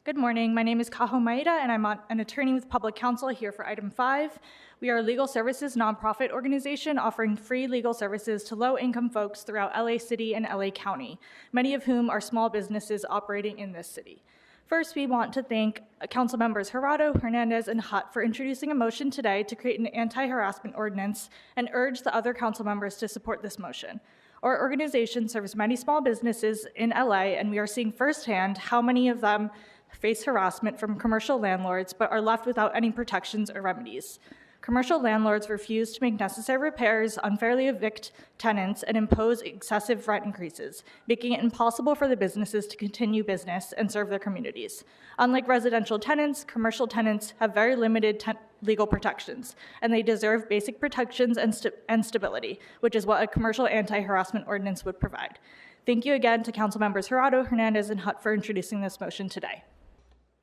Good morning. My name is Kaho Maeda, and I'm an attorney with Public Counsel here for item 5. We are a legal services nonprofit organization offering free legal services to low-income folks throughout LA City and LA County, many of whom are small businesses operating in this city. First, we want to thank Council Members Gerardo, Hernandez, and Hutt for introducing a motion today to create an anti-harassment ordinance and urge the other council members to support this motion. Our organization serves many small businesses in LA, and we are seeing firsthand how many of them face harassment from commercial landlords but are left without any protections or remedies. Commercial landlords refuse to make necessary repairs, unfairly evict tenants, and impose excessive rent increases, making it impossible for the businesses to continue business and serve their communities. Unlike residential tenants, commercial tenants have very limited legal protections, and they deserve basic protections and stability, which is what a commercial anti-harassment ordinance would provide. Thank you again to Council Members Gerardo, Hernandez, and Hutt for introducing this motion today.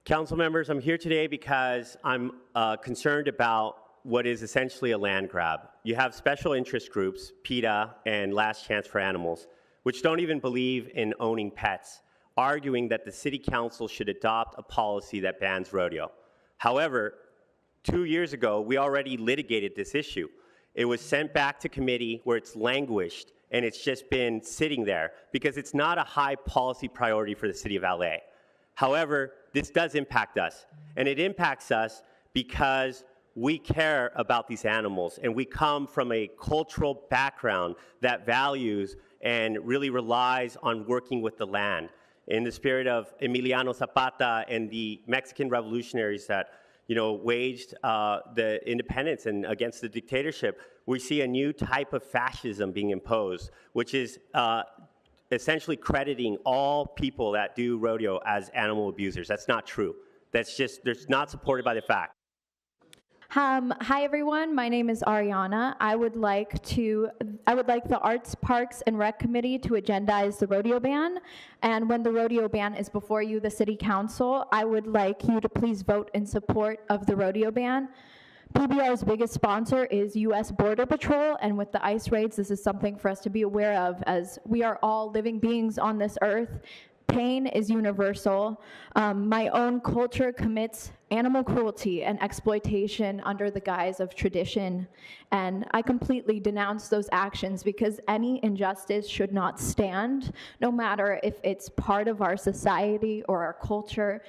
Council members, I'm here today because I'm concerned about what is essentially a land grab. You have special interest groups, PETA and Last Chance for Animals, which don't even believe in owning pets, arguing that the City Council should adopt a policy that bans rodeo. However, 2 years ago, we already litigated this issue. It was sent back to committee where it's languished, and it's just been sitting there because it's not a high policy priority for the City of LA. However, this does impact us, and it impacts us because we care about these animals, and we come from a cultural background that values and really relies on working with the land. In the spirit of Emiliano Zapata and the Mexican revolutionaries that waged the independence and against the dictatorship, we see a new type of fascism being imposed, which is essentially crediting all people that do rodeo as animal abusers. That's not true. That's not supported by the fact. Hi everyone, my name is Ariana. I would like the Arts, Parks, and Rec Committee to agendize the rodeo ban. And when the rodeo ban is before you, the City Council, I would like you to please vote in support of the rodeo ban. PBR's biggest sponsor is U.S. Border Patrol, and with the ICE raids, this is something for us to be aware of, as we are all living beings on this earth. Pain is universal. My own culture commits animal cruelty and exploitation under the guise of tradition, and I completely denounce those actions because any injustice should not stand, no matter if it's part of our society or our culture.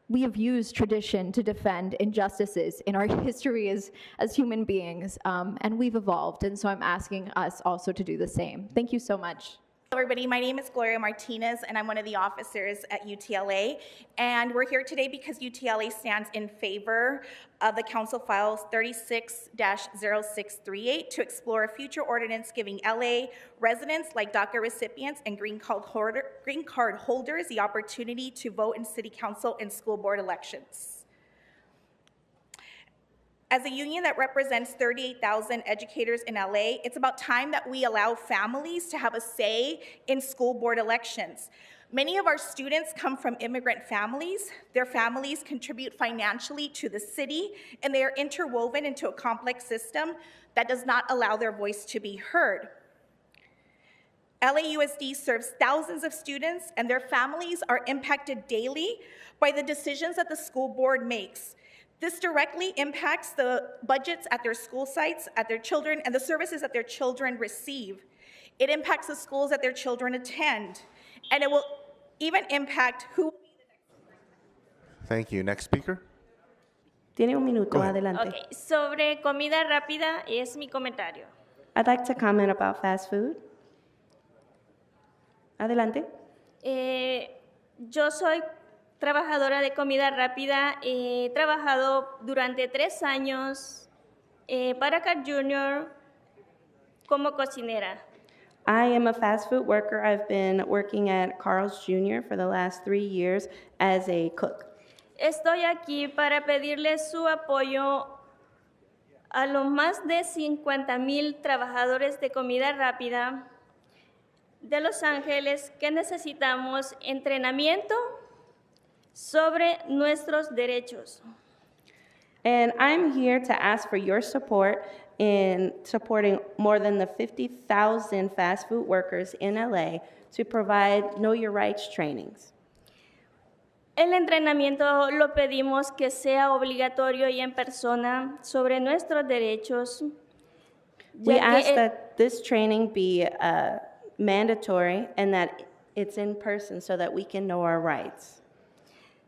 We have used tradition to defend injustices in our history as human beings, and we've evolved, and so I'm asking us also to do the same. Thank you so much. Hello everybody, my name is Gloria Martinez and I'm one of the officers at UTLA, and we're here today because UTLA stands in favor of the Council Files 36-0638 to explore a future ordinance giving LA residents like DACA recipients and green card holders the opportunity to vote in City Council and school board elections. As a union that represents 38,000 educators in LA, it's about time that we allow families to have a say in school board elections. Many of our students come from immigrant families. Their families contribute financially to the city, and they are interwoven into a complex system that does not allow their voice to be heard. LAUSD serves thousands of students, and their families are impacted daily by the decisions that the school board makes. This directly impacts the budgets at their school sites, at their children, and the services that their children receive. It impacts the schools that their children attend, and it will even impact who will be the next president. Thank you. Next speaker. Tiene un minuto, adelante. Okay. Sobre comida rápida es mi comentario. I'd like to comment about fast food. Adelante. Yo soy trabajadora de comida rápida. He trabajado durante 3 años para Carl Jr. como cocinera. I am a fast food worker. I've been working at Carl's Jr. for the last 3 years as a cook. Estoy aquí para pedirle su apoyo a los más de 50,000 trabajadores de comida rápida de Los Ángeles que necesitamos entrenamiento sobre nuestros derechos. And I'm here to ask for your support in supporting more than the 50,000 fast food workers in LA to provide Know Your Rights trainings. El entrenamiento lo pedimos que sea obligatorio y en persona sobre nuestros derechos. We ya que ask that this training be mandatory and that it's in person so that we can know our rights.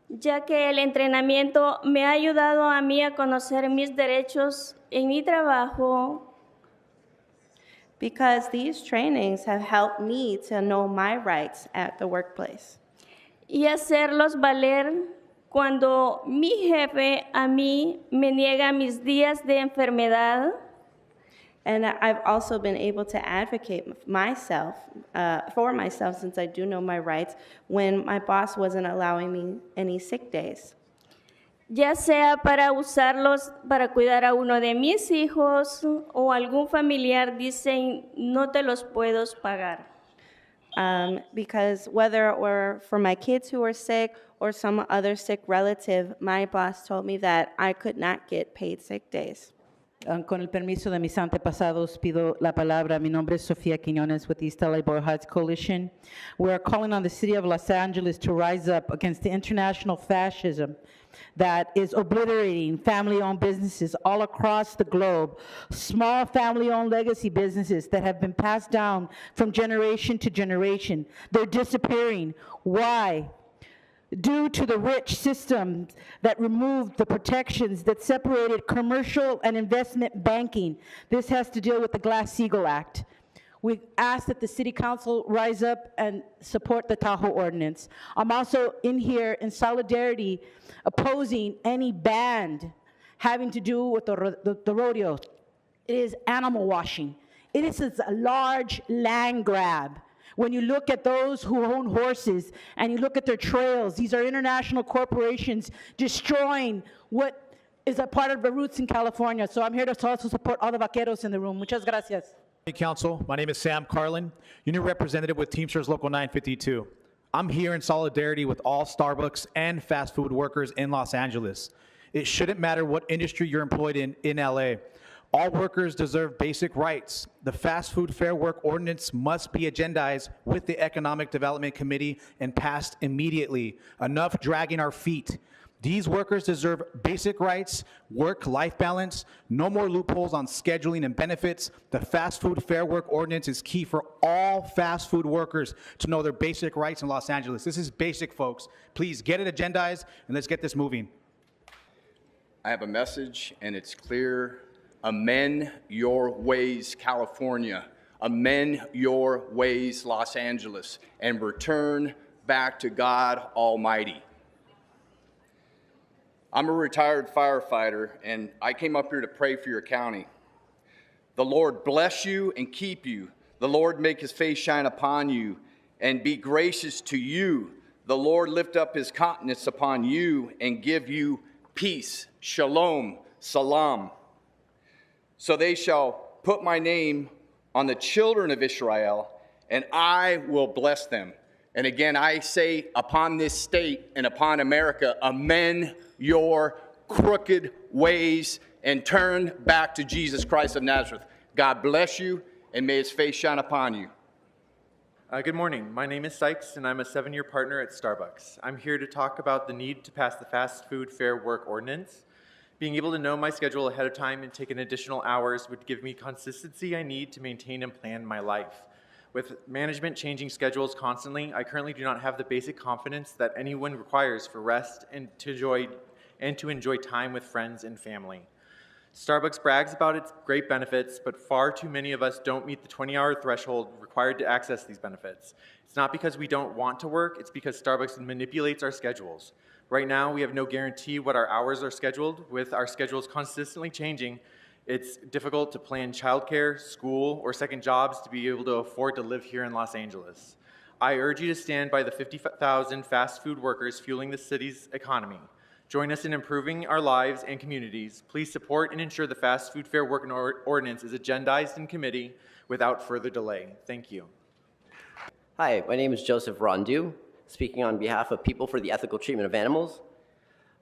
ya que el entrenamiento me ha ayudado a mí a conocer mis derechos en mi trabajo, Because these trainings have helped me to know my rights at the workplace. y hacerlos valer cuando mi jefe a mí me niega mis días de enfermedad, And I've also been able to advocate myself, for myself, since I do know my rights, when my boss wasn't allowing me any sick days. ya sea para usarlos para cuidar a uno de mis hijos o algún familiar dicen no te los puedo pagar. Because whether or for my kids who are sick or some other sick relative, my boss told me that I could not get paid sick days. Con el permiso de mis antepasados, pido la palabra. Mi nombre es Sofía Quiñones with the East LA Boyle Heights Coalition. We are calling on the city of Los Angeles to rise up against the international fascism that is obliterating family-owned businesses all across the globe, small family-owned legacy businesses that have been passed down from generation to generation. They're disappearing. Why? Due to the rich system that removed the protections that separated commercial and investment banking. This has to deal with the Glass-Steagall Act. We ask that the City Council rise up and support the Tahoe ordinance. I'm also in here in solidarity opposing any ban having to do with the rodeo. It is animal washing. It is a large land grab. When you look at those who own horses and you look at their trails, these are international corporations destroying what is a part of the roots in California. So I'm here to also support all the vaqueros in the room. Muchas gracias. Hey, Council. My name is Sam Carlin, Union Representative with Teamsters Local 952. I'm here in solidarity with all Starbucks and fast food workers in Los Angeles. It shouldn't matter what industry you're employed in LA. All workers deserve basic rights. The Fast Food Fair Work Ordinance must be agendized with the Economic Development Committee and passed immediately. Enough dragging our feet. These workers deserve basic rights, work-life balance, no more loopholes on scheduling and benefits. The Fast Food Fair Work Ordinance is key for all fast food workers to know their basic rights in Los Angeles. This is basic, folks. Please get it agendized and let's get this moving. I have a message and it's clear. Amend your ways, California. Amend your ways, Los Angeles, and return back to God Almighty. I'm a retired firefighter, and I came up here to pray for your county. The Lord bless you and keep you. The Lord make his face shine upon you and be gracious to you. The Lord lift up his countenance upon you and give you peace. Shalom, salam. So they shall put my name on the children of Israel, and I will bless them. And again, I say upon this state and upon America, amend your crooked ways and turn back to Jesus Christ of Nazareth. God bless you, and may his face shine upon you. Good morning. My name is Sykes, and I'm a 7-year partner at Starbucks. I'm here to talk about the need to pass the Fast Food Fair Work Ordinance. Being able to know my schedule ahead of time and take in additional hours would give me consistency I need to maintain and plan my life. With management changing schedules constantly, I currently do not have the basic confidence that anyone requires for rest and to enjoy time with friends and family. Starbucks brags about its great benefits, but far too many of us don't meet the 20-hour threshold required to access these benefits. It's not because we don't want to work, it's because Starbucks manipulates our schedules. Right now, we have no guarantee what our hours are scheduled. With our schedules consistently changing, it's difficult to plan childcare, school, or second jobs to be able to afford to live here in Los Angeles. I urge you to stand by the 50,000 fast food workers fueling the city's economy. Join us in improving our lives and communities. Please support and ensure the Fast Food Fair Work Ordinance is agendized in committee without further delay. Thank you. Hi, my name is Joseph Rondu, speaking on behalf of People for the Ethical Treatment of Animals.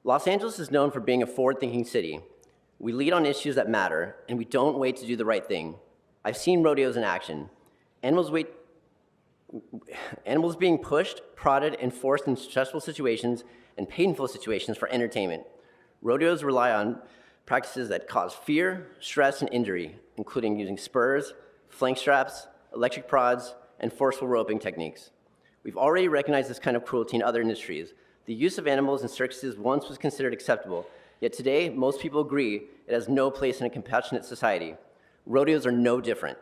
Los Angeles is known for being a forward-thinking city. We lead on issues that matter, and we don't wait to do the right thing. I've seen rodeos in action. Animals being pushed, prodded, and forced in stressful situations, and painful situations for entertainment. Rodeos rely on practices that cause fear, stress, and injury, including using spurs, flank straps, electric prods, and forceful roping techniques. We've already recognized this kind of cruelty in other industries. The use of animals in circuses once was considered acceptable, yet today most people agree it has no place in a compassionate society. Rodeos are no different.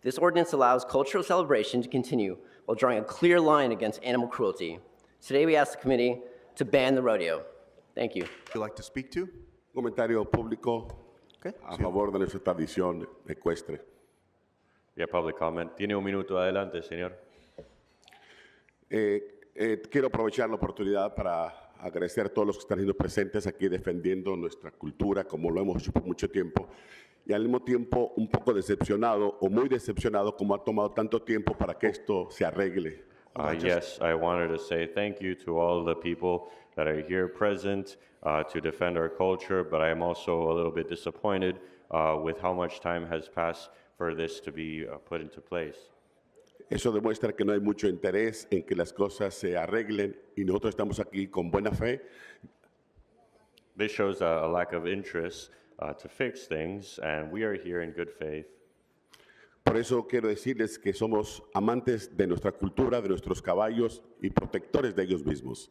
This ordinance allows cultural celebration to continue while drawing a clear line against animal cruelty. Today we ask the committee to ban the rodeo. Thank you. Would you like to speak to? Comentario público a favor de nuestra tradición ecuestre. Yeah, public comment. Tiene un minuto adelante, señor. Quiero aprovechar la oportunidad para agradecer a todos los que están siendo presentes aquí defendiendo nuestra cultura, como lo hemos hecho por mucho tiempo, y al mismo tiempo un poco decepcionado o muy decepcionado como ha tomado tanto tiempo para que esto se arregle. Yes, I wanted to say thank you to all the people that are here present to defend our culture, but I am also a little bit disappointed with how much time has passed for this to be put into place. Eso demuestra que no hay mucho interés en que las cosas se arreglen y nosotros estamos aquí con buena fe. This shows a lack of interest to fix things, and we are here in good faith. Por eso quiero decirles que somos amantes de nuestra cultura, de nuestros caballos y protectores de ellos mismos.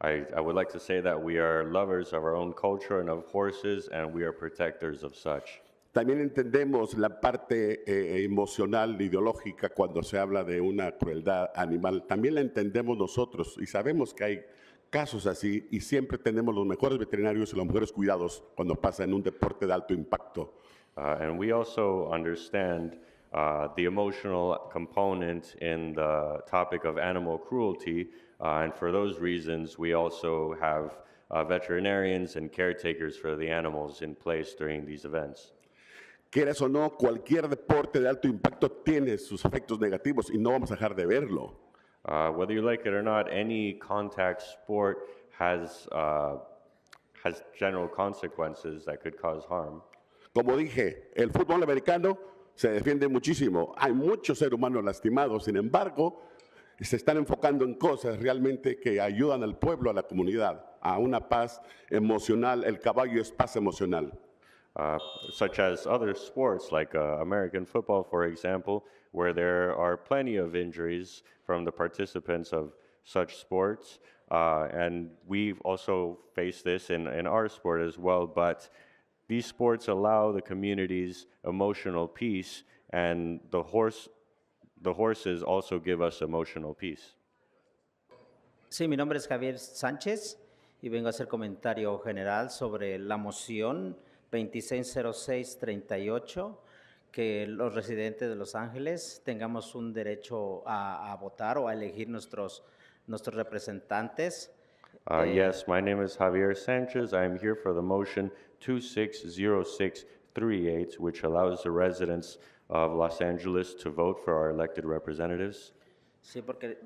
I would like to say that we are lovers of our own culture and of horses, and we are protectors of such. También entendemos la parte emocional, ideológica, cuando se habla de una crueldad animal. También la entendemos nosotros y sabemos que hay casos así y siempre tenemos los mejores veterinarios y los mejores cuidados cuando pasa en un deporte de alto impacto. And we also understand the emotional component in the topic of animal cruelty, and for those reasons, we also have veterinarians and caretakers for the animals in place during these events. Quieras o no, cualquier deporte de alto impacto tiene sus efectos negativos y no vamos a dejar de verlo. Whether you like it or not, any contact sport has general consequences that could cause harm. Como dije, el fútbol americano se defiende muchísimo. Hay muchos seres humanos lastimados, sin embargo, se están enfocando en cosas realmente que ayudan al pueblo, a la comunidad, a una paz emocional. El caballo es paz emocional. Such as other sports like American football, for example, where there are plenty of injuries from the participants of such sports. And we've also faced this in our sport as well, but these sports allow the community's emotional peace, and the horses also give us emotional peace. Sí, mi nombre es Javier Sánchez y vengo a hacer comentario general sobre la moción 260638, que los residentes de Los Ángeles tengamos un derecho a votar o a elegir nuestros representantes. Yes, my name is Javier Sanchez. I am here for the motion 260638, which allows the residents of Los Angeles to vote for our elected representatives. Sí, porque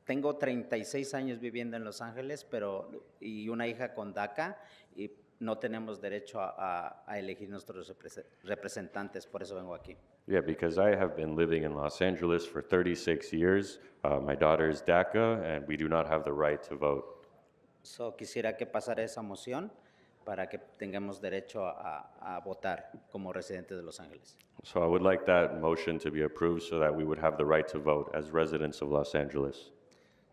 tengo 36 años viviendo en Los Ángeles, y una hija con DACA, y no tenemos derecho a elegir nuestros representantes, por eso vengo aquí. Yeah, because I have been living in Los Angeles for 36 years. My daughter is DACA, and we do not have the right to vote. So, quisiera que pasara esa moción para que tengamos derecho a votar como residentes de Los Ángeles. So I would like that motion to be approved so that we would have the right to vote as residents of Los Angeles.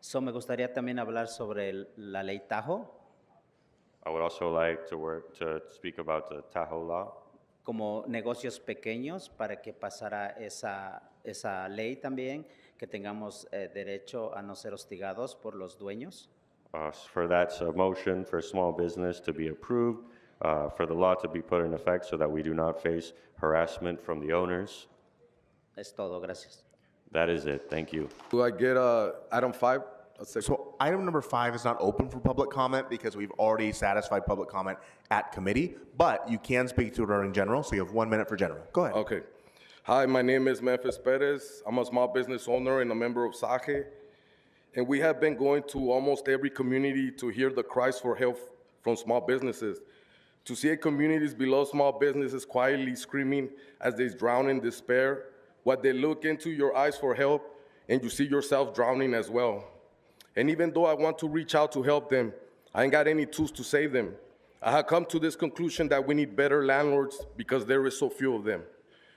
So, me gustaría también hablar sobre la ley Tahoe. I would also like to speak about the Tahoe law. Como negocios pequeños, para que pasara esa ley también, que tengamos derecho a no ser hostigados por los dueños. For that motion for small business to be approved, for the law to be put in effect so that we do not face harassment from the owners. Es todo, gracias. That is it. Thank you. Do I get item 5? So item number 5 is not open for public comment because we've already satisfied public comment at committee, but you can speak to it in general, so you have 1 minute for general. Go ahead. Okay. Hi, my name is Memphis Perez. I'm a small business owner and a member of SAGE. And we have been going to almost every community to hear the cries for help from small businesses. To see communities below small businesses quietly screaming as they drown in despair, while they look into your eyes for help and you see yourself drowning as well. And even though I want to reach out to help them, I ain't got any tools to save them. I have come to this conclusion that we need better landlords because there is so few of them.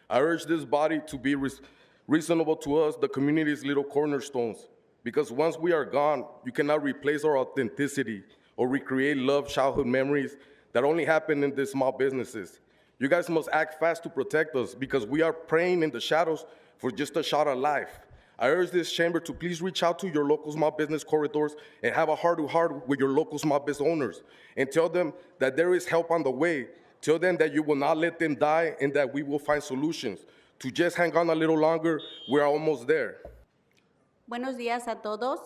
I urge this body to be reasonable to us, the community's little cornerstones, because once we are gone, you cannot replace our authenticity or recreate love childhood memories that only happen in these small businesses. You guys must act fast to protect us because we are praying in the shadows for just a shot of life. I urge this chamber to please reach out to your local small business corridors and have a heart-to-heart with your local small business owners and tell them that there is help on the way. Tell them that you will not let them die and that we will find solutions. To just hang on a little longer, we're almost there. Buenos días a todos.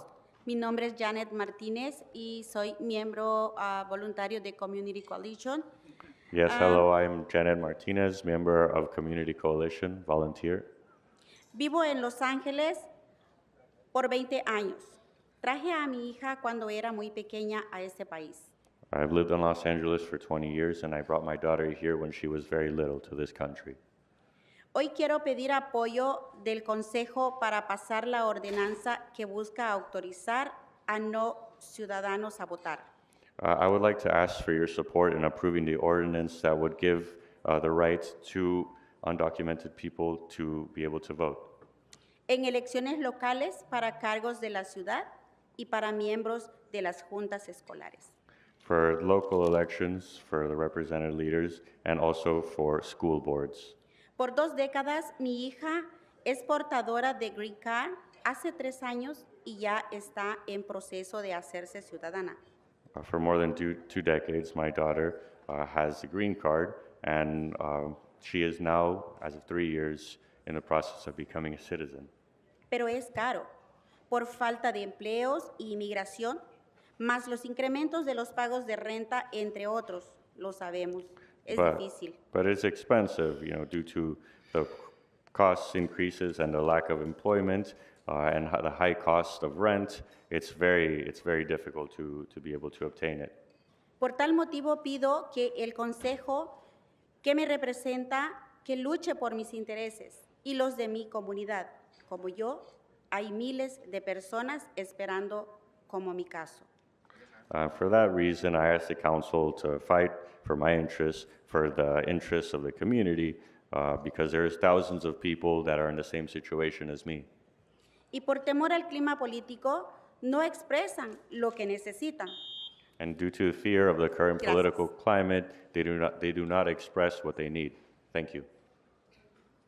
Mi nombre es Janet Martínez y soy miembro voluntario de Community Coalition. Yes, hello, I'm Janet Martinez, member of Community Coalition, volunteer. Vivo en Los Ángeles por 20 años. Traje a mi hija cuando era muy pequeña a este país. I've lived in Los Angeles for 20 years and I brought my daughter here when she was very little to this country. Hoy quiero pedir apoyo del Consejo para pasar la ordenanza que busca autorizar a no ciudadanos a votar. I would like to ask for your support in approving the ordinance that would give the right to undocumented people to be able to vote. En elecciones locales para cargos de la ciudad y para miembros de las juntas escolares. For local elections, for the represented leaders, and also for school boards. Por 2 décadas, mi hija es portadora de Green Card hace 3 años y ya está en proceso de hacerse ciudadana. For more than two decades, my daughter has the green card, and she is now, as of 3 years, in the process of becoming a citizen. Pero es caro, por falta de empleos y inmigración, más los incrementos de los pagos de renta, entre otros, lo sabemos, es difícil. But it's expensive, you know, due to the cost increases and the lack of employment and the high cost of rent. It's very difficult to be able to obtain it. Por tal motivo pido que el Consejo que me representa que luche por mis intereses y los de mi comunidad. Como yo, hay miles de personas esperando como mi caso. For that reason, I ask the council to fight for my interests, for the interests of the community, because there's thousands of people that are in the same situation as me. Y por temor al clima político, no expresan lo que necesitan. And due to fear of the current political climate, they do not express what they need. Thank you.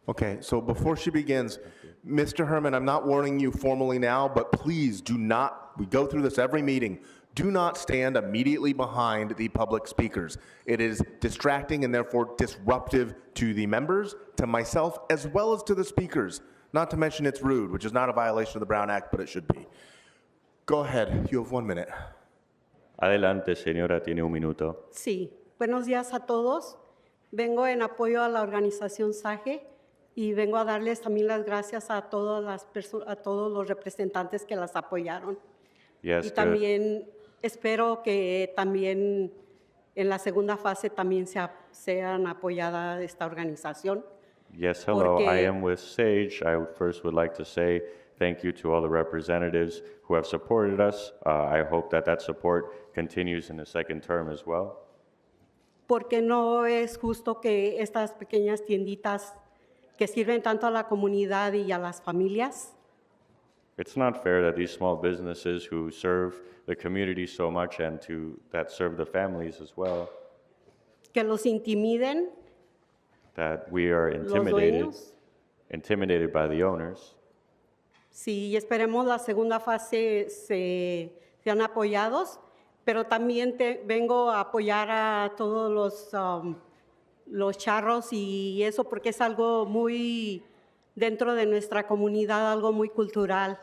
Okay, so before she begins, Mr. Herman, I'm not warning you formally now, but please do not, we go through this every meeting, do not stand immediately behind the public speakers. It is distracting and therefore disruptive to the members, to myself, as well as to the speakers. Not to mention it's rude, which is not a violation of the Brown Act, but it should be. Go ahead, you have 1 minute. Adelante, señora, tiene un minuto. Sí, buenos días a todos. Vengo en apoyo a la organización SAGE y vengo a darles también las gracias a todas las a todos los representantes que las apoyaron. Yes, y también espero que también en la segunda fase también sean apoyada esta organización. Yes, hello, I am with SAGE. I first would like to say thank you to all the representatives who have supported us. I hope that support continues in the second term as well. Porque no es justo que estas pequeñas tienditas que sirven tanto a la comunidad y a las familias. It's not fair that these small businesses who serve the community so much and that serve the families as well, Que los intimiden. that we are intimidated by the owners. Sí, y esperemos la segunda fase sean apoyados, pero también vengo a apoyar a todos los charros y eso porque es algo muy dentro de nuestra comunidad, algo muy cultural.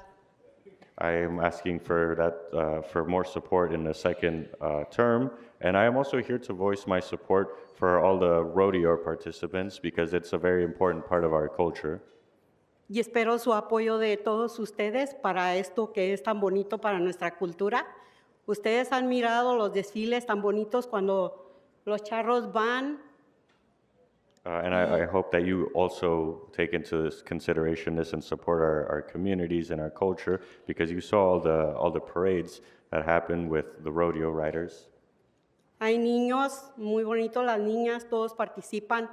I am asking for that for more support in the second term, and I am also here to voice my support for all the rodeo participants because it's a very important part of our culture. Y espero su apoyo de todos ustedes para esto que es tan bonito para nuestra cultura. Ustedes han mirado los desfiles tan bonitos cuando los charros van And I hope that you also take into this consideration this and support our communities and our culture, because you saw all the parades that happen with the rodeo riders. Hay niños, muy bonitos las niñas, todos participan.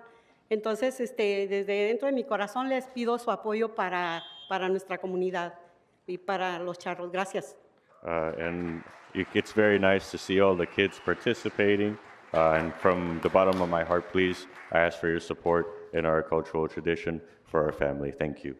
Entonces, desde dentro de mi corazón les pido su apoyo para nuestra comunidad y para los charros. Gracias. And it's very nice to see all the kids participating. And from the bottom of my heart, please, I ask for your support in our cultural tradition for our family. Thank you.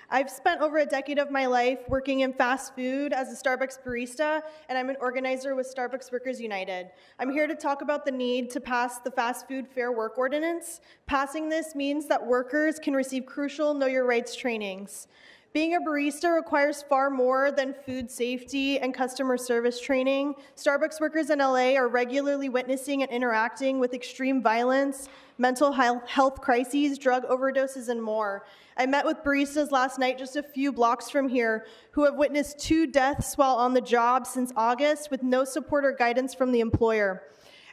I've spent over a decade of my life working in fast food as a Starbucks barista, and I'm an organizer with Starbucks Workers United. I'm here to talk about the need to pass the Fast Food Fair Work Ordinance. Passing this means that workers can receive crucial Know Your Rights trainings. Being a barista requires far more than food safety and customer service training. Starbucks workers in LA are regularly witnessing and interacting with extreme violence, mental health crises, drug overdoses, and more. I met with baristas last night just a few blocks from here who have witnessed 2 deaths while on the job since August with no support or guidance from the employer.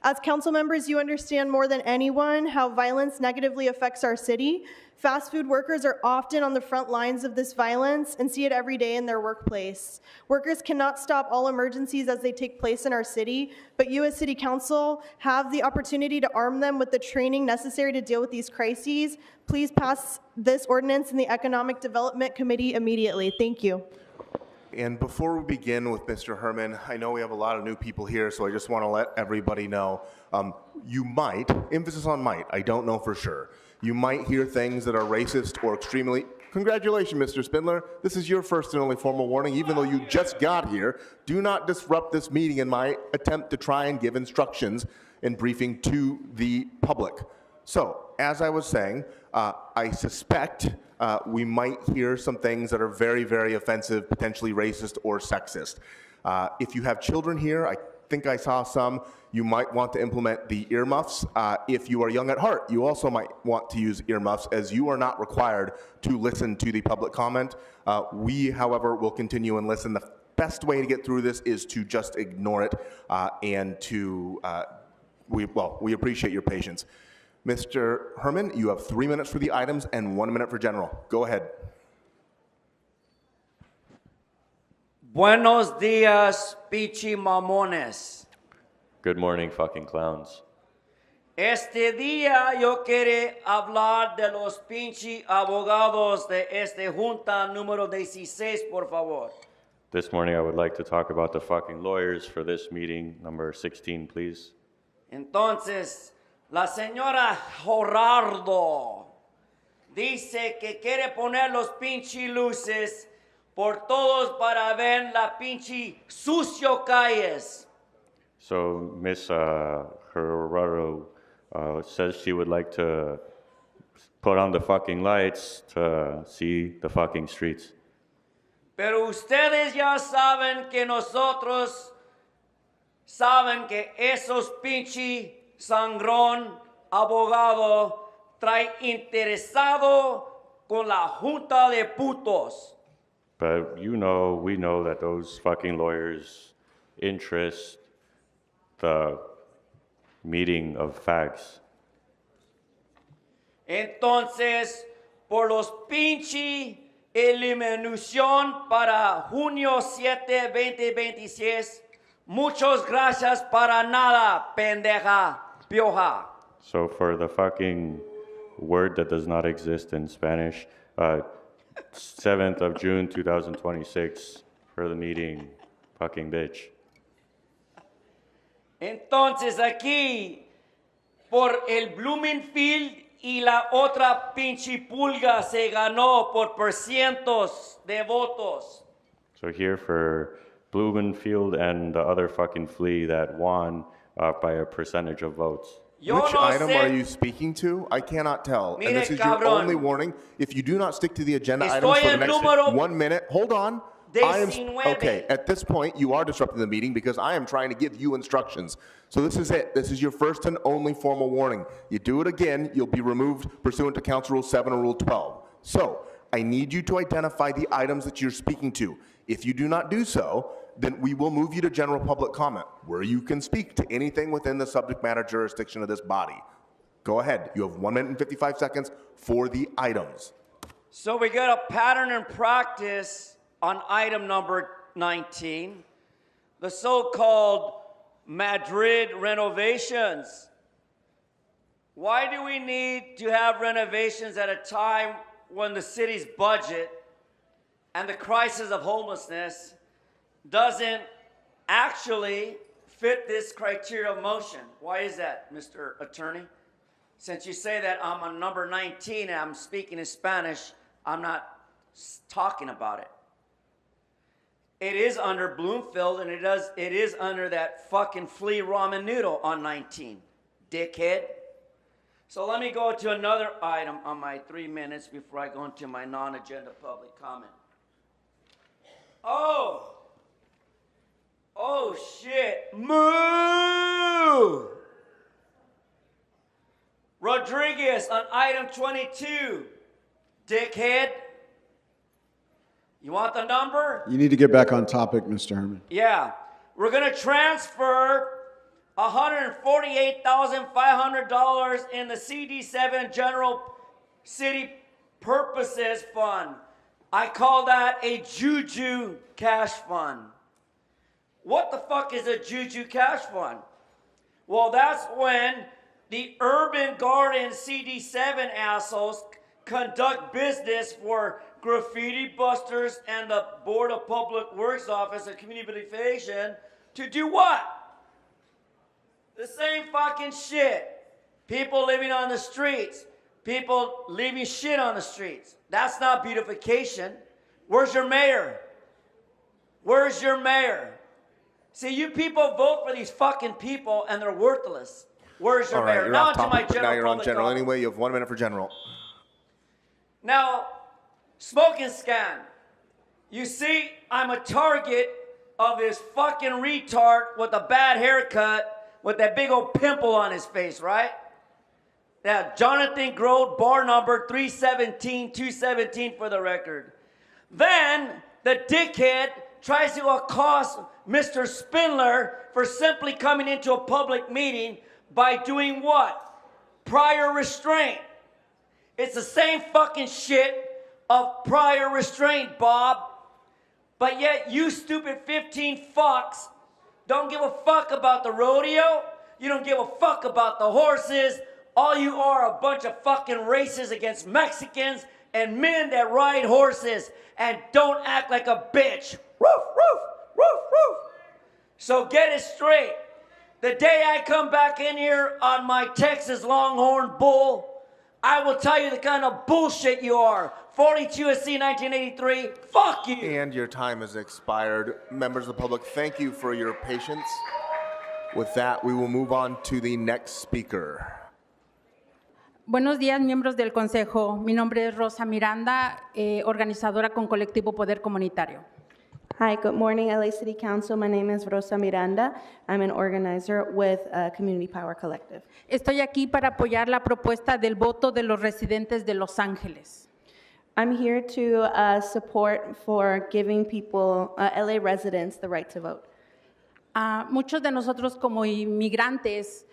As council members, you understand more than anyone how violence negatively affects our city. Fast food workers are often on the front lines of this violence and see it every day in their workplace. Workers cannot stop all emergencies as they take place in our city, but you as City Council have the opportunity to arm them with the training necessary to deal with these crises. Please pass this ordinance in the Economic Development Committee immediately. Thank you. And before we begin with Mr. Herman, I know we have a lot of new people here, so I just want to let everybody know, you might, emphasis on might, I don't know for sure, you might hear things that are racist or extremely, congratulations, Mr. Spindler, this is your first and only formal warning, even though you just got here. Do not disrupt this meeting in my attempt to try and give instructions and briefing to the public. So, as I was saying, I suspect we might hear some things that are very, very offensive, potentially racist or sexist. If you have children here, I think I saw some, you might want to implement the earmuffs. If you are young at heart, you also might want to use earmuffs, as you are not required to listen to the public comment. We, however, will continue and listen. The best way to get through this is to just ignore it and to, we appreciate your patience. Mr. Herman, you have 3 minutes for the items and 1 minute for general. Go ahead. Buenos días, pichi mamones. Good morning, fucking clowns. Este día yo quiero hablar de los pinche abogados de esta junta número 16, por favor. This morning I would like to talk about the fucking lawyers for this meeting, number 16, please. Entonces, la señora Jorardo dice que quiere poner los pinche luces por todos para ver la pinche sucio calles. So Miss Gerardo says she would like to put on the fucking lights to see the fucking streets. Pero ustedes ya saben que nosotros saben que esos pinche sangrón abogado trae interesado con la junta de putos. But we know that those fucking lawyers interest the meeting of fags. Entonces, por los pinche eliminación para junio 7, 2026, muchas gracias para nada, pendeja, pioja. So for the fucking word that does not exist in Spanish, 7th of June 2026 for the meeting, fucking bitch. Entonces aquí, por el Bloomingfield y la otra pinche pulga se ganó por cientos de votos. So here for Blumenfield and the other fucking flea that won by a percentage of votes. Which item are you speaking to? I cannot tell. Mire, and this is cabrón. your only warning. If you do not stick to the agenda items for the next 1 minute, hold on. Okay, at this point, you are disrupting the meeting because I am trying to give you instructions. So this is it. This is your first and only formal warning. You do it again, you'll be removed pursuant to Council Rule 7 or Rule 12. So I need you to identify the items that you're speaking to. If you do not do so, then we will move you to general public comment, where you can speak to anything within the subject matter jurisdiction of this body. go ahead. You have 1 minute and 55 seconds for the items. So we got a pattern and practice on item number 19, the so-called Madrid renovations. Why do we need to have renovations at a time when the city's budget and the crisis of homelessness doesn't actually fit this criteria of motion? Why is that, Mr. Attorney? Since you say that I'm on number 19 and I'm speaking in Spanish, I'm not talking about it. It is under Bloomfield, and it is under that fucking flea ramen noodle on 19, dickhead. So let me go to another item on my 3 minutes before I go into my non-agenda public comment. Oh shit, moo! Rodriguez on item 22, dickhead. You want the number? You need to get back on topic, Mr. Herman. Yeah. We're going to transfer $148,500 in the CD7 General City Purposes Fund. I call that a Juju Cash Fund. What the fuck is a Juju Cash Fund? Well, that's when the Urban Garden CD7 assholes conduct business for graffiti busters and the Board of Public Works Office of Community Beautification to do what? The same fucking shit. People living on the streets. People leaving shit on the streets. That's not beautification. Where's your mayor? Where's your mayor? See, you people vote for these fucking people and they're worthless. Where's your All right, mayor? you're Now off to my topic. general Now you're on public general comment. anyway. You have 1 minute for general. Now, smoking scan. You see, I'm a target of this fucking retard with a bad haircut with that big old pimple on his face, right? Now, Jonathan Grode, bar number 317-217 for the record. Then, the dickhead tries to accost Mr. Spindler for simply coming into a public meeting by doing what? Prior restraint. It's the same fucking shit of prior restraint, Bob. But yet you stupid 15 fucks don't give a fuck about the rodeo. You don't give a fuck about the horses. All you are a bunch of fucking racists against Mexicans and men that ride horses and don't act like a bitch. Roof, roof, roof, roof. So get it straight. The day I come back in here on my Texas Longhorn Bull, I will tell you the kind of bullshit you are. 42 USC 1983, fuck you. And your time has expired. Members of the public, thank you for your patience. With that, we will move on to the next speaker. Buenos días, miembros del Consejo. Mi nombre es Rosa Miranda, organizadora con Colectivo Poder Comunitario. Hi, good morning, LA City Council. My name is Rosa Miranda. I'm an organizer with Community Power Collective. Estoy aquí para apoyar la propuesta del voto de los residentes de Los Ángeles. I'm here to support for giving people, LA residents, the right to vote. Muchos de nosotros como inmigrantes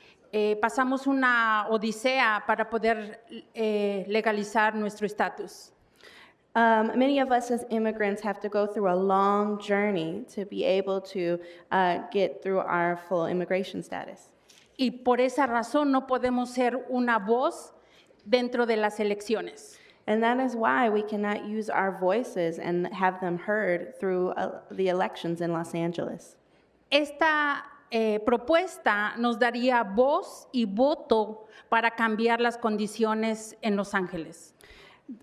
pasamos una odisea para poder legalizar nuestro estatus. Many of us as immigrants have to go through a long journey to be able to get through our full immigration status. Y por esa razón no podemos ser una voz dentro de las elecciones. And that is why we cannot use our voices and have them heard through the elections in Los Angeles. Esta propuesta nos daría voz y voto para cambiar las condiciones en Los Ángeles.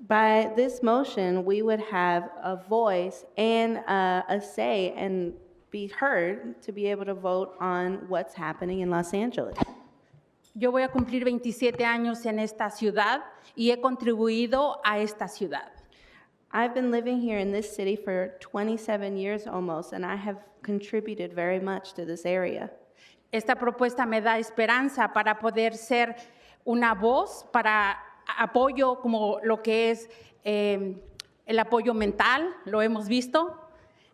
By this motion, we would have a voice and a say and be heard to be able to vote on what's happening in Los Angeles. Yo voy a cumplir 27 años en esta ciudad y he contribuido a esta ciudad. I've been living here in this city for 27 years almost, and I have contributed very much to this area. Esta propuesta me da esperanza para poder ser una voz para apoyo como lo que es el apoyo mental, lo hemos visto,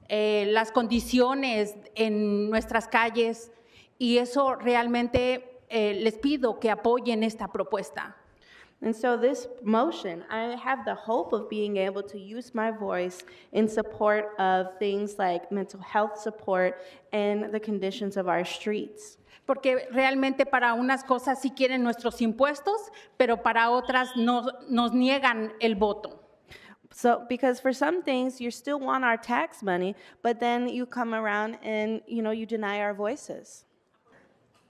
las condiciones en nuestras calles, y eso realmente les pido que apoyen esta propuesta. And so this motion, I have the hope of being able to use my voice in support of things like mental health support and the conditions of our streets. Porque realmente para unas cosas sí quieren nuestros impuestos, pero para otras nos niegan el voto. So, because for some things you still want our tax money, but then you come around and, you deny our voices.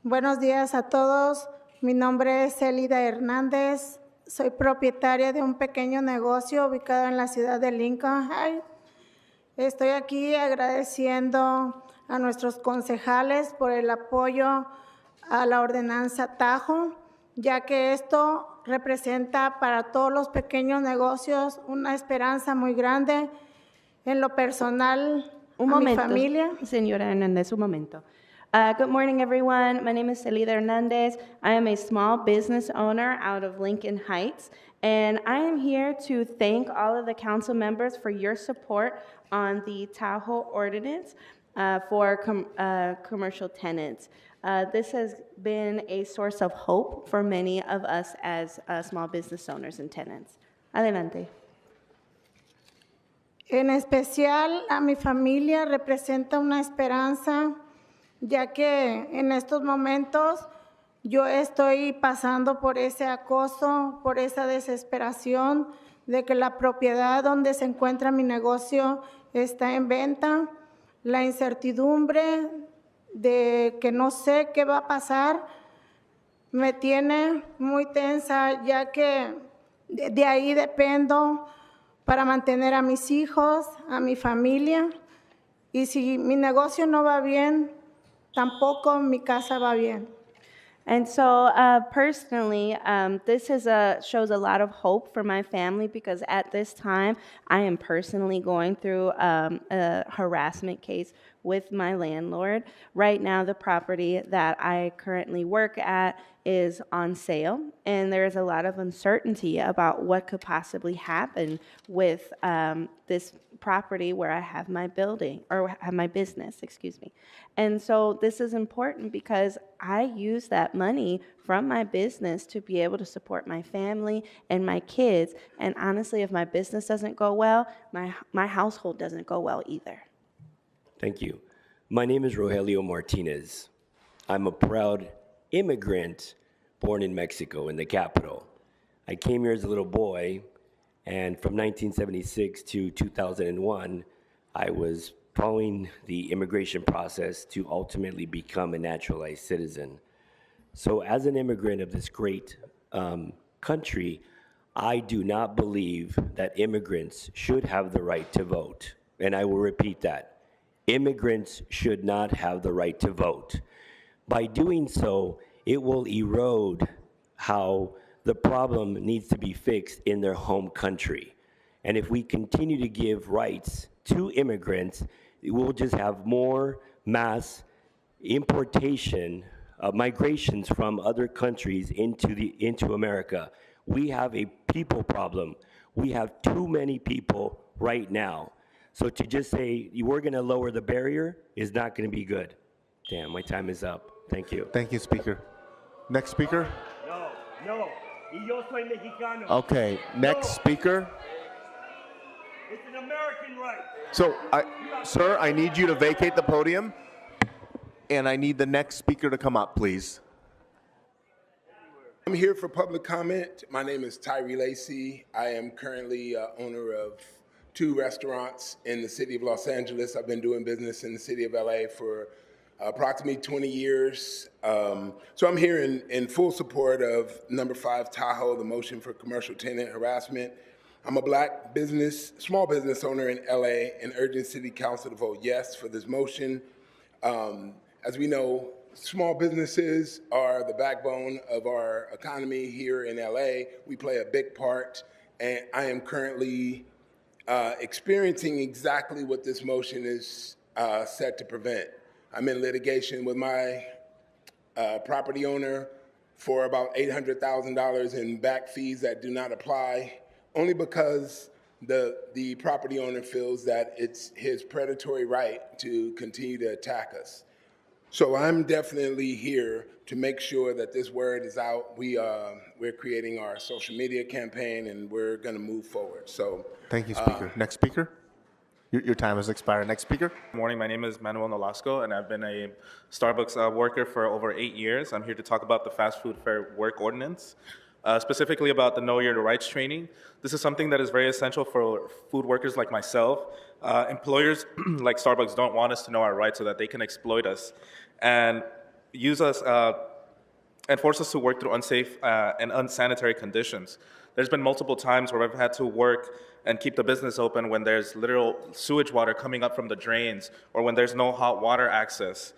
Buenos días a todos. Mi nombre es Elida Hernández. Soy propietaria de un pequeño negocio ubicado en la ciudad de Lincoln. Estoy aquí agradeciendo a nuestros concejales por el apoyo a la ordenanza Tajo, ya que esto representa para todos los pequeños negocios una esperanza muy grande. En lo personal, mi familia. Señora Hernández, un momento. Good morning, everyone. My name is Celida Hernandez. I am a small business owner out of Lincoln Heights, and I am here to thank all of the council members for your support on the Tahoe ordinance for commercial tenants. This has been a source of hope for many of us as small business owners and tenants. Adelante. En especial a mi familia representa una esperanza, ya que en estos momentos yo estoy pasando por ese acoso, por esa desesperación de que la propiedad donde se encuentra mi negocio está en venta, la incertidumbre de que no sé qué va a pasar me tiene muy tensa, ya que de ahí dependo para mantener a mis hijos, a mi familia, y si mi negocio no va bien, tampoco mi casa va bien. And so personally, this shows a lot of hope for my family because at this time, I am personally going through a harassment case with my landlord. Right now, the property that I currently work at is on sale, and there is a lot of uncertainty about what could possibly happen with this property where I have my building, or have my business, excuse me. And so this is important because I use that money from my business to be able to support my family and my kids. And honestly, if my business doesn't go well, my household doesn't go well either. Thank you. My name is Rogelio Martinez. I'm a proud immigrant born in Mexico, in the capital. I came here as a little boy, and from 1976 to 2001, I was following the immigration process to ultimately become a naturalized citizen. So as an immigrant of this great country, I do not believe that immigrants should have the right to vote. And I will repeat that. Immigrants should not have the right to vote. By doing so, it will erode how the problem needs to be fixed in their home country. And if we continue to give rights to immigrants, we'll just have more mass importation, migrations from other countries into America. We have a people problem. We have too many people right now. So to just say we're going to lower the barrier is not going to be good. Damn, my time is up. Thank you. Thank you, Speaker. Next speaker? No. Y yo soy mexicano. Okay, next speaker. It's an American right. So, sir, I need you to vacate the podium, and I need the next speaker to come up, please. I'm here for public comment. My name is Tyree Lacey. I am currently owner of 2 restaurants in the city of Los Angeles. I've been doing business in the city of LA for approximately 20 years. So I'm here in full support of number 5 Tahoe, the motion for commercial tenant harassment. I'm a black small business owner in LA, and urging City Council to vote yes for this motion. As we know, small businesses are the backbone of our economy here in LA. We play a big part, and I am currently experiencing exactly what this motion is set to prevent. I'm in litigation with my property owner for about $800,000 in back fees that do not apply, only because the property owner feels that it's his predatory right to continue to attack us. So I'm definitely here to make sure that this word is out. We're creating our social media campaign, and we're going to move forward. So Thank you, Speaker. Next speaker. Your time has expired. Next speaker. Good morning. My name is Manuel Nolasco, and I've been a Starbucks worker for over 8 years. I'm here to talk about the Fast Food Fair Work Ordinance, specifically about the Know Your Rights training. This is something that is very essential for food workers like myself. Employers like Starbucks don't want us to know our rights so that they can exploit us and use us and force us to work through unsafe and unsanitary conditions. There's been multiple times where I've had to work and keep the business open when there's literal sewage water coming up from the drains or when there's no hot water access.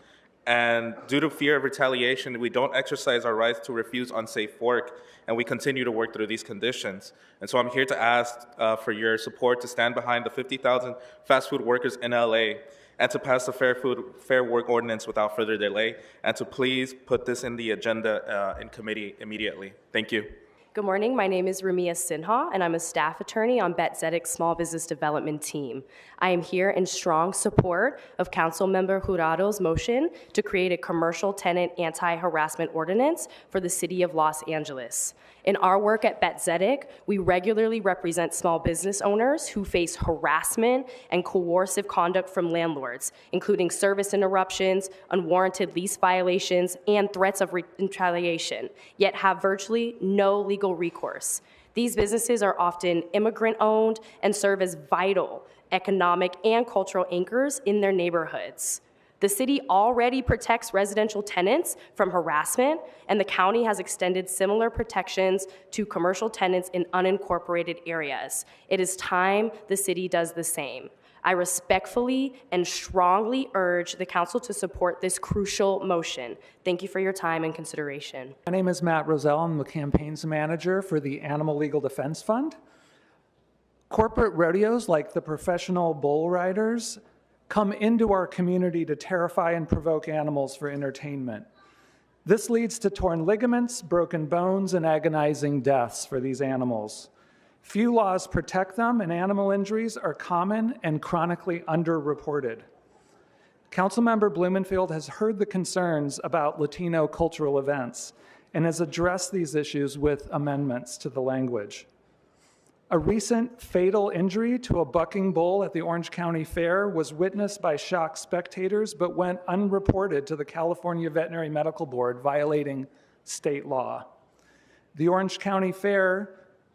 And due to fear of retaliation, we don't exercise our rights to refuse unsafe work, and we continue to work through these conditions. And so I'm here to ask for your support to stand behind the 50,000 fast food workers in LA and to pass the Fair Work Ordinance without further delay, and to please put this in the agenda in committee immediately. Thank you. Good morning. My name is Ramia Sinha, and I'm a staff attorney on Bet Zedek's Small Business Development Team. I am here in strong support of Councilmember Jurado's motion to create a commercial tenant anti-harassment ordinance for the city of Los Angeles. In our work at Bet Zedek, we regularly represent small business owners who face harassment and coercive conduct from landlords, including service interruptions, unwarranted lease violations, and threats of retaliation, yet have virtually no legal recourse. These businesses are often immigrant-owned and serve as vital economic and cultural anchors in their neighborhoods. The city already protects residential tenants from harassment, and the county has extended similar protections to commercial tenants in unincorporated areas. It is time the city does the same. I respectfully and strongly urge the council to support this crucial motion. Thank you for your time and consideration. My name is Matt Roselle. I'm the campaigns manager for the Animal Legal Defense Fund. Corporate rodeos like the professional bull riders come into our community to terrify and provoke animals for entertainment. This leads to torn ligaments, broken bones, and agonizing deaths for these animals. Few laws protect them, and animal injuries are common and chronically underreported. Councilmember Blumenfield has heard the concerns about Latino cultural events and has addressed these issues with amendments to the language. A recent fatal injury to a bucking bull at the Orange County Fair was witnessed by shocked spectators but went unreported to the California Veterinary Medical Board, violating state law. The Orange County Fair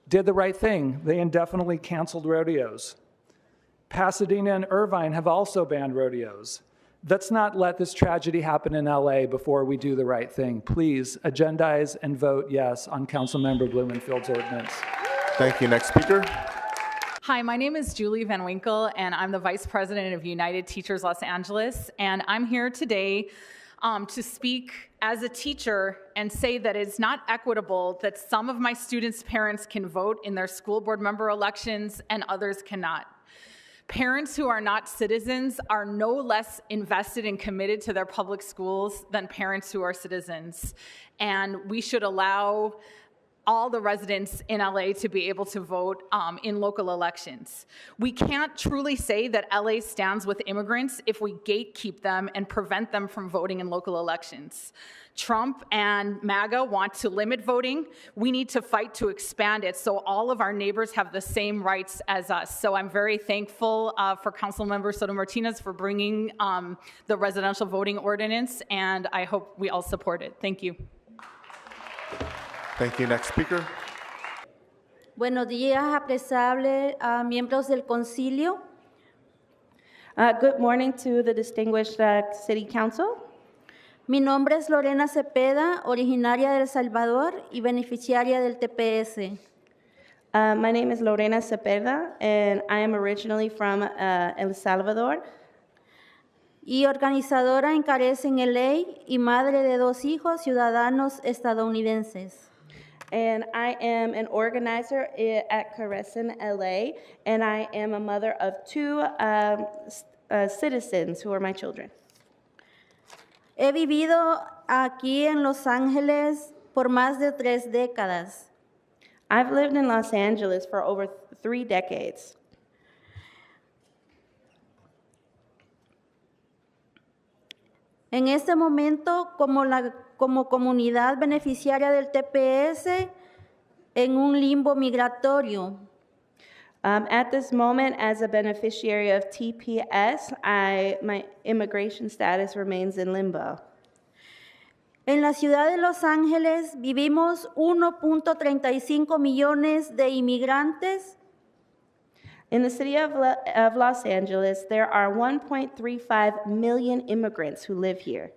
did the right thing. They indefinitely canceled rodeos. Pasadena and Irvine have also banned rodeos. Let's not let this tragedy happen in LA before we do the right thing. Please agendize and vote yes on Councilmember Blumenfield's ordinance. Thank you. Next speaker. Hi, my name is Julie Van Winkle, and I'm the Vice President of United Teachers Los Angeles, and I'm here today to speak as a teacher and say that it's not equitable that some of my students' parents can vote in their school board member elections and others cannot. Parents who are not citizens are no less invested and committed to their public schools than parents who are citizens, and we should allow all the residents in LA to be able to vote in local elections. We can't truly say that LA stands with immigrants if we gatekeep them and prevent them from voting in local elections. Trump and MAGA want to limit voting. We need to fight to expand it so all of our neighbors have the same rights as us. So I'm very thankful for Councilmember Soto Martinez for bringing the residential voting ordinance, and I hope we all support it. Thank you. Thank you. Next speaker. Buenos días, apresables miembros del concilio. Good morning to the distinguished City Council. Mi nombre es Lorena Cepeda, originaria de El Salvador y beneficiaria del TPS. My name is Lorena Cepeda, and I am originally from El Salvador. Y organizadora en Carecen LA y madre de 2 hijos ciudadanos estadounidenses. And I am an organizer at Carecen LA, and I am a mother of 2 citizens who are my children. He vivido aquí en Los Ángeles por más de 3 décadas. I've lived in Los Angeles for over 3 decades. En este momento, como comunidad beneficiaria del TPS, en un limbo migratorio. At this moment, as a beneficiary of TPS, my immigration status remains in limbo. En la ciudad de Los Ángeles vivimos 1.35 millones de inmigrantes. In the city of Los Angeles, there are 1.35 million immigrants who live here.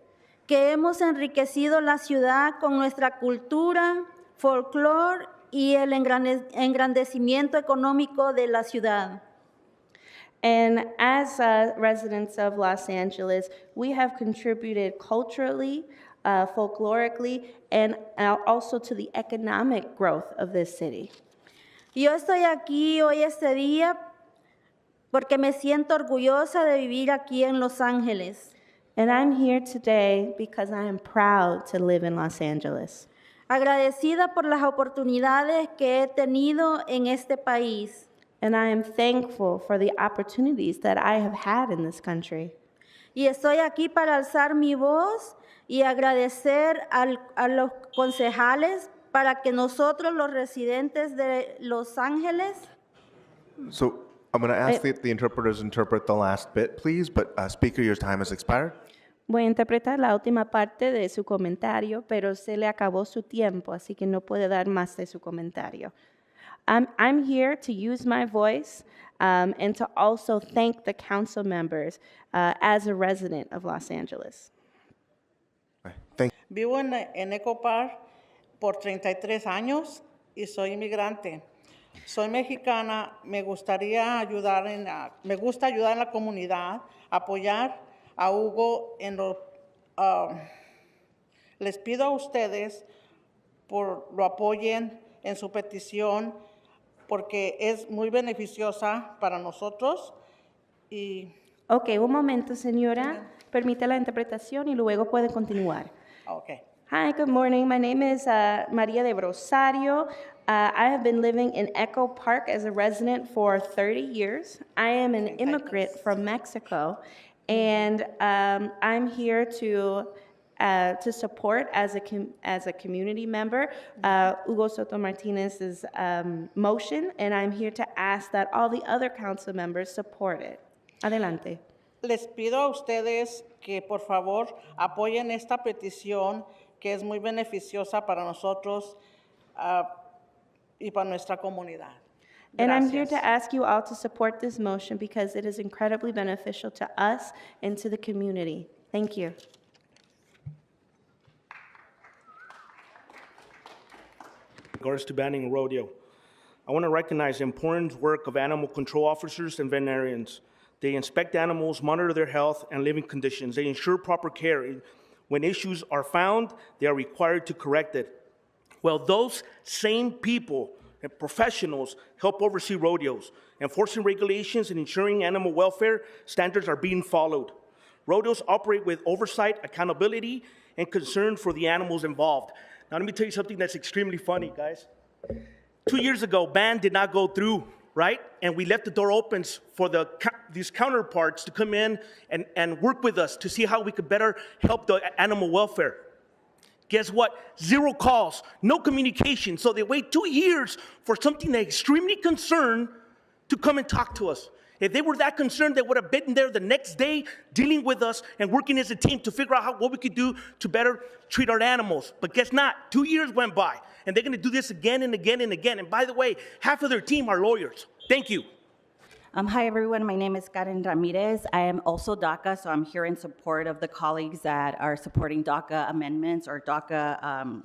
Que hemos enriquecido la ciudad con nuestra cultura, folclore y el engrandecimiento económico de la ciudad. And as residents of Los Angeles, we have contributed culturally, folklorically, and also to the economic growth of this city. Yo estoy aquí hoy este día porque me siento orgullosa de vivir aquí en Los Ángeles. And I'm here today because I am proud to live in Los Angeles. Agradecida por las oportunidades que he tenido en este país. And I am thankful for the opportunities that I have had in this country. Y estoy aquí para alzar mi voz y agradecer a los concejales para que nosotros, los residentes de Los Ángeles. So I'm going to ask the interpreters interpret the last bit, please, but Speaker, your time has expired. Voy a interpretar la última parte de su comentario, pero se le acabó su tiempo, así que no puede dar más de su comentario. I'm here to use my voice and to also thank the council members as a resident of Los Angeles. Vivo en Echo Park por 33 años y soy inmigrante. Soy mexicana, me gusta ayudar en la comunidad, apoyar a Hugo en les pido a ustedes por lo apoyen en su petición porque es muy beneficiosa para nosotros y Ok, un momento, señora. Permite la interpretación y luego puede continuar. Okay. Hi, good morning. My name is Maria de Rosario. I have been living in Echo Park as a resident for 30 years. I am an immigrant from Mexico, and I'm here to support as a community member Hugo Soto Martinez's motion, and I'm here to ask that all the other council members support it. Adelante. Les pido a ustedes que por favor apoyen esta petición que es muy beneficiosa para nosotros y para nuestra comunidad. And I'm here to ask you all to support this motion because it is incredibly beneficial to us and to the community. Thank you. In regards to banning rodeo, I want to recognize the important work of animal control officers and veterinarians. They inspect animals, monitor their health and living conditions. They ensure proper care. When issues are found, they are required to correct it. Well, those same people and professionals help oversee rodeos. Enforcing regulations and ensuring animal welfare standards are being followed. Rodeos operate with oversight, accountability, and concern for the animals involved. Now, let me tell you something that's extremely funny, guys. 2 years ago, ban did not go through, right? And we left the door open for these counterparts to come in and work with us to see how we could better help the animal welfare. Guess what? 0 calls, no communication. So they wait 2 years for something they're extremely concerned to come and talk to us. If they were that concerned, they would have been there the next day dealing with us and working as a team to figure out what we could do to better treat our animals. But guess not? 2 years went by, and they're going to do this again and again and again. And by the way, half of their team are lawyers. Thank you. Hi, everyone. My name is Karen Ramirez. I am also DACA, so I'm here in support of the colleagues that are supporting DACA amendments or DACA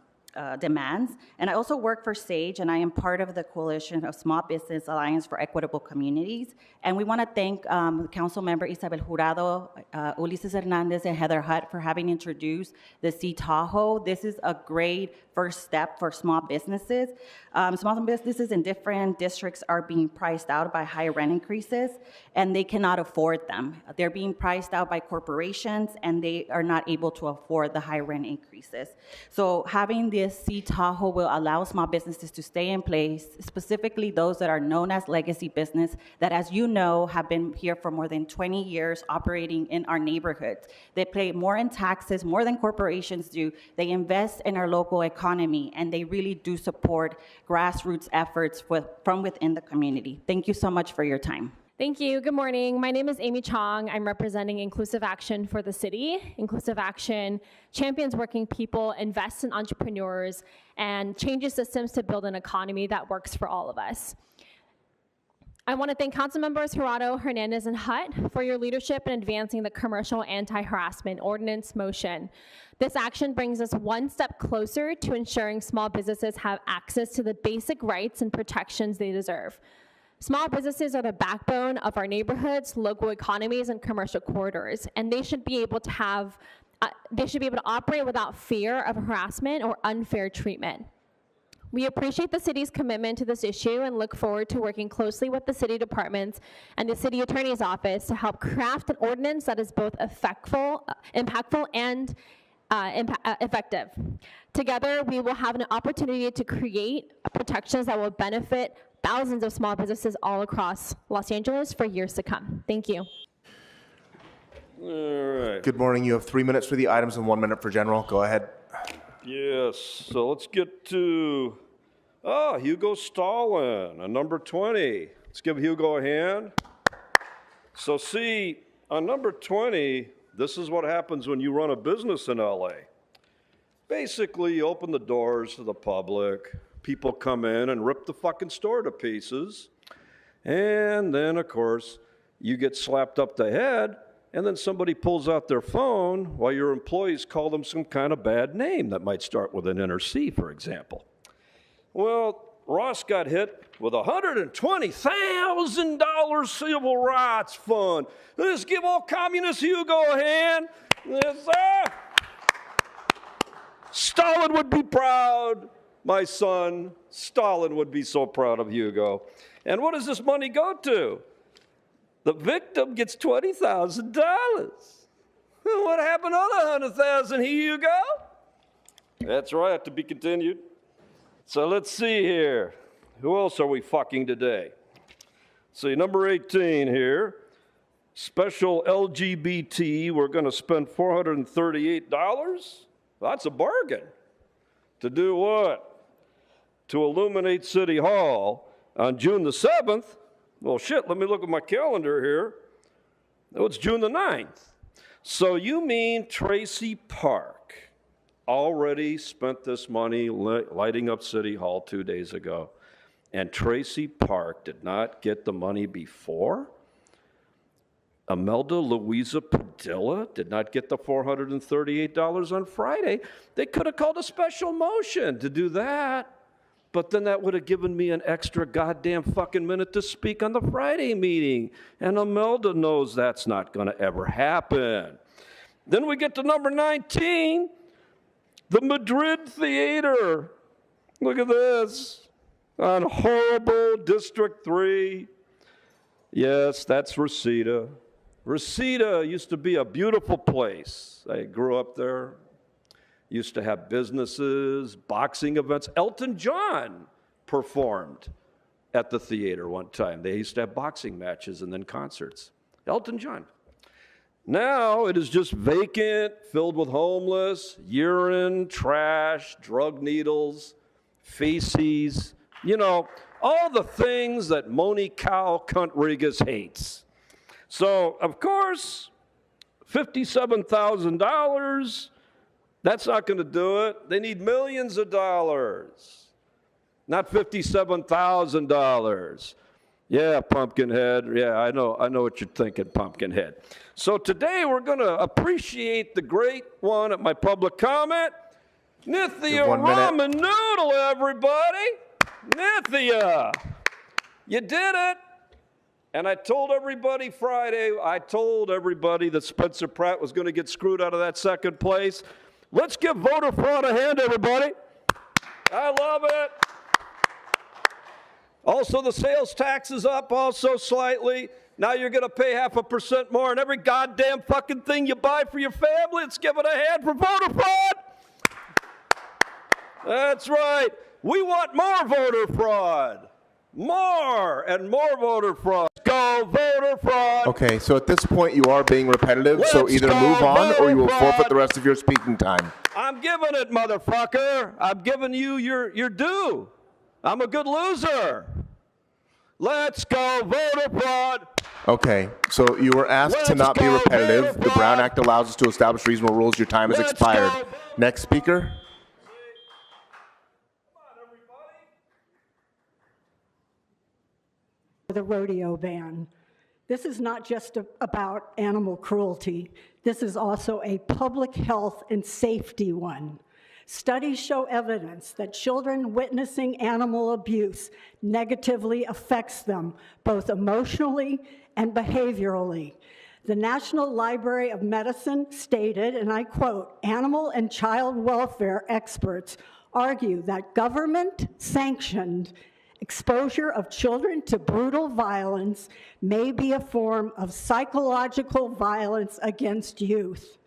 demands. And I also work for SAGE, and I am part of the Coalition of Small Business Alliance for Equitable Communities. And we want to thank Council Member Isabel Jurado, Ulises Hernandez, and Heather Hutt for having introduced the Sea Tahoe. This is a great first step for small businesses. Small businesses in different districts are being priced out by high rent increases, and they cannot afford them. They're being priced out by corporations, and they are not able to afford the high rent increases. So having the LESC Tahoe will allow small businesses to stay in place, specifically those that are known as legacy business, that, as you know, have been here for more than 20 years operating in our neighborhoods. They pay more in taxes, more than corporations do. They invest in our local economy, and they really do support grassroots efforts from within the community. Thank you so much for your time. Thank you. Good morning. My name is Amy Chong. I'm representing Inclusive Action for the city. Inclusive Action champions working people, invests in entrepreneurs, and changes systems to build an economy that works for all of us. I want to thank Council Members Jurado, Hernandez, and Hutt for your leadership in advancing the commercial anti-harassment ordinance motion. This action brings us one step closer to ensuring small businesses have access to the basic rights and protections they deserve. Small businesses are the backbone of our neighborhoods, local economies, and commercial corridors, and they should be able to operate without fear of harassment or unfair treatment. We appreciate the city's commitment to this issue and look forward to working closely with the city departments and the city attorney's office to help craft an ordinance that is both impactful and effective. Together, we will have an opportunity to create protections that will benefit thousands of small businesses all across Los Angeles for years to come. Thank you. All right. Good morning. You have 3 minutes for the items and 1 minute for general. Go ahead. Yes, so let's get to, Hugo Stalin, on number 20. Let's give Hugo a hand. So see, on number 20, this is what happens when you run a business in LA. Basically, you open the doors to the public. People come in and rip the fucking store to pieces. And then, of course, you get slapped up the head, and then somebody pulls out their phone while your employees call them some kind of bad name that might start with an N or C, for example. Well, Ross got hit with a $120,000 civil rights fund. Let's give old communist Hugo a hand. Yes, sir. Stalin would be proud. My son, Stalin, would be so proud of Hugo. And what does this money go to? The victim gets $20,000. What happened to the other $100,000, Hugo? That's right, to be continued. So let's see here. Who else are we fucking today? See, number 18 here. Special LGBT, we're going to spend $438. That's a bargain. To do what? To illuminate City Hall on June the 7th. Well, shit, let me look at my calendar here. Oh, it's June the 9th. So you mean Tracy Park already spent this money lighting up City Hall 2 days ago, and Tracy Park did not get the money before? Imelda Louisa Padilla did not get the $438 on Friday. They could have called a special motion to do that. But then that would have given me an extra goddamn fucking minute to speak on the Friday meeting. And Imelda knows that's not going to ever happen. Then we get to number 19, the Madrid Theater. Look at this. On horrible District 3. Yes, that's Reseda. Reseda used to be a beautiful place. I grew up there. Used to have businesses, boxing events. Elton John performed at the theater one time. They used to have boxing matches and then concerts. Elton John. Now it is just vacant, filled with homeless, urine, trash, drug needles, feces, you know, all the things that Moni Cow Cunt-Rigas hates. So, of course, $57,000, that's not going to do it. They need millions of dollars, not $57,000. Yeah, Pumpkinhead. Yeah, I know what you're thinking, Pumpkinhead. So today we're going to appreciate the great one at my public comment, Nithya Ramen Noodle, everybody. Nithya, you did it. And I told everybody Friday, that Spencer Pratt was going to get screwed out of that second place. Let's give voter fraud a hand, everybody. I love it. Also, the sales tax is up also slightly. Now you're going to pay 0.5% more on every goddamn fucking thing you buy for your family. Let's give it a hand for voter fraud. That's right. We want more voter fraud. More and more voter fraud. Go voter fraud. Okay, so at this point you are being repetitive, so Let's either go move on or you will voter forfeit fraud. the rest of your speaking time. I'm giving it, motherfucker. I'm giving you your due. I'm a good loser. Let's go voter fraud. Okay, so you were asked to not be repetitive. The Brown Act allows us to establish reasonable rules. Your time has expired. Next speaker. The rodeo ban. This is not just about animal cruelty. This is also a public health and safety one. Studies show evidence that children witnessing animal abuse negatively affects them, both emotionally and behaviorally. The National Library of Medicine stated, and I quote, "Animal and child welfare experts argue that government-sanctioned exposure of children to brutal violence may be a form of psychological violence against youth.